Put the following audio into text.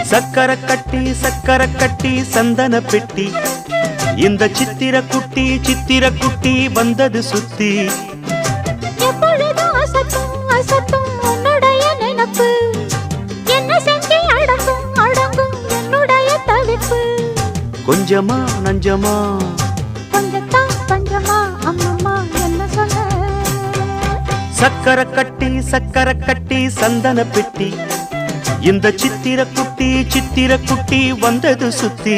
சக்கர கட்டி சந்தன பெட்டி இந்த சித்திர குட்டி வந்தது சுத்தி எப்பொழுதும் அசத்தும் அசத்தும் உன்னுடைய நினைப்பு என்ன செஞ்சு அடங்கும் என்னுடைய தவிப்பு கொஞ்சமா நஞ்சமா கொஞ்சத்தான் பஞ்சமா அம்மம்மா என்ன சொல்ல சக்கர கட்டி சந்தன பெட்டி இந்த சித்திர குட்டி வந்தது சுத்தி